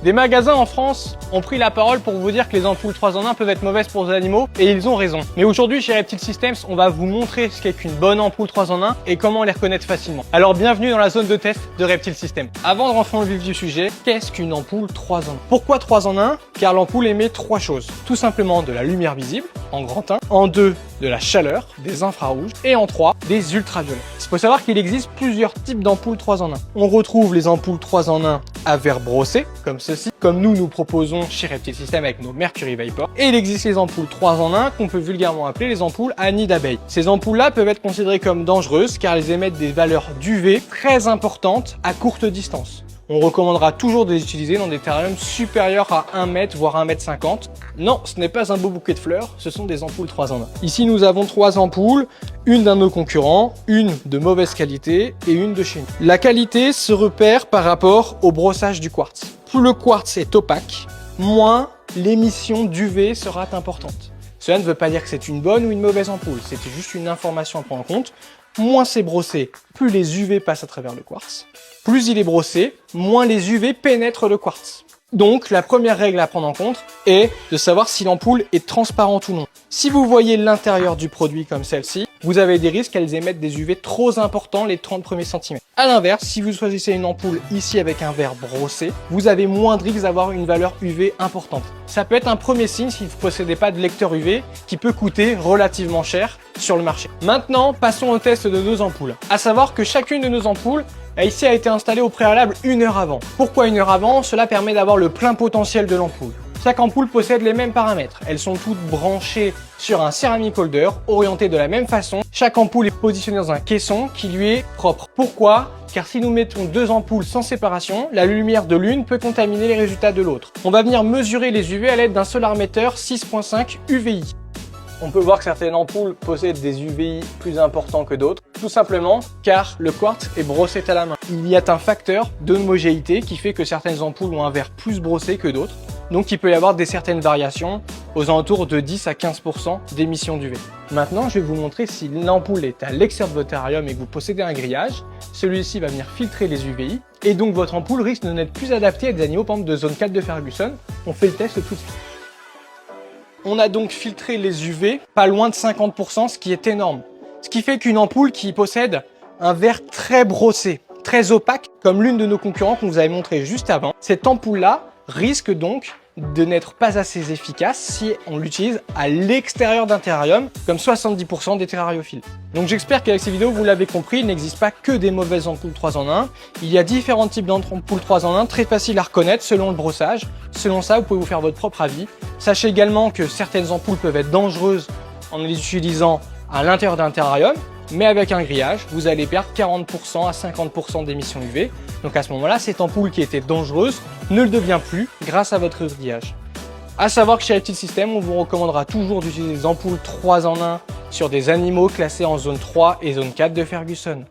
Des magasins en France ont pris la parole pour vous dire que les ampoules 3 en 1 peuvent être mauvaises pour les animaux et ils ont raison. Mais aujourd'hui chez Reptile Systems, on va vous montrer ce qu'est qu'une bonne ampoule 3 en 1 et comment les reconnaître facilement. Alors bienvenue dans la zone de test de Reptile Systems. Avant de rentrer dans le vif du sujet, qu'est-ce qu'une ampoule 3 en 1? Pourquoi 3 en 1? Car l'ampoule émet 3 choses. Tout simplement de la lumière visible, en grand 1, en 2, de la chaleur, des infrarouges, et en 3, des ultraviolets. Il faut savoir qu'il existe plusieurs types d'ampoules 3 en 1. On retrouve les ampoules 3 en 1 à verre brossé, comme ceci, comme nous proposons chez Reptile Systems avec nos Mercury Vapor. Et il existe les ampoules 3 en 1 qu'on peut vulgairement appeler les ampoules à nid d'abeille. Ces ampoules-là peuvent être considérées comme dangereuses car elles émettent des valeurs d'UV très importantes à courte distance. On recommandera toujours de les utiliser dans des terrariums supérieurs à 1 mètre, voire 1 mètre 50. Non, ce n'est pas un beau bouquet de fleurs, ce sont des ampoules 3 en 1. Ici, nous avons 3 ampoules, une d'un de nos concurrents, une de mauvaise qualité et une de chez nous. La qualité se repère par rapport au brossage du quartz. Plus le quartz est opaque, moins l'émission d'UV sera importante. Cela ne veut pas dire que c'est une bonne ou une mauvaise ampoule, c'est juste une information à prendre en compte. Moins c'est brossé, plus les UV passent à travers le quartz. Plus il est brossé, moins les UV pénètrent le quartz. Donc, la première règle à prendre en compte est de savoir si l'ampoule est transparente ou non. Si vous voyez l'intérieur du produit comme celle-ci, vous avez des risques qu'elles émettent des UV trop importants les 30 premiers centimètres. A l'inverse, si vous choisissez une ampoule ici avec un verre brossé, vous avez moins de risques d'avoir une valeur UV importante. Ça peut être un premier signe si vous ne possédez pas de lecteur UV qui peut coûter relativement cher sur le marché. Maintenant, passons au test de nos ampoules. À savoir que chacune de nos ampoules ici a été installée au préalable 1 heure avant. Pourquoi 1 heure avant? Cela permet d'avoir le plein potentiel de l'ampoule. Chaque ampoule possède les mêmes paramètres. Elles sont toutes branchées sur un ceramic holder, orienté de la même façon. Chaque ampoule est positionnée dans un caisson qui lui est propre. Pourquoi? Car si nous mettons 2 ampoules sans séparation, la lumière de l'une peut contaminer les résultats de l'autre. On va venir mesurer les UV à l'aide d'un solarmètre 6.5 UVI. On peut voir que certaines ampoules possèdent des UVI plus importants que d'autres, tout simplement car le quartz est brossé à la main. Il y a un facteur d'homogénéité qui fait que certaines ampoules ont un verre plus brossé que d'autres, donc il peut y avoir certaines variations aux alentours de 10 à 15% d'émissions d'UV. Maintenant, je vais vous montrer si l'ampoule est à l'extérieur de votre terrarium et que vous possédez un grillage. Celui-ci va venir filtrer les UVI et donc votre ampoule risque de n'être plus adaptée à des animaux par exemple de zone 4 de Ferguson. On fait le test tout de suite. On a donc filtré les UV pas loin de 50%, ce qui est énorme. Ce qui fait qu'une ampoule qui possède un verre très brossé, très opaque, comme l'une de nos concurrents qu'on vous avait montré juste avant, cette ampoule-là risque donc de n'être pas assez efficace si on l'utilise à l'extérieur d'un terrarium, comme 70% des terrariophiles. Donc j'espère qu'avec ces vidéos, vous l'avez compris, il n'existe pas que des mauvaises ampoules 3 en 1. Il y a différents types d'ampoules 3 en 1, très faciles à reconnaître selon le brossage. Selon ça, vous pouvez vous faire votre propre avis. Sachez également que certaines ampoules peuvent être dangereuses en les utilisant à l'intérieur d'un terrarium, mais avec un grillage, vous allez perdre 40% à 50% d'émissions UV. Donc à ce moment-là, cette ampoule qui était dangereuse ne le devient plus grâce à votre grillage. À savoir que chez Reptile Systems, on vous recommandera toujours d'utiliser des ampoules 3 en 1 sur des animaux classés en zone 3 et zone 4 de Ferguson.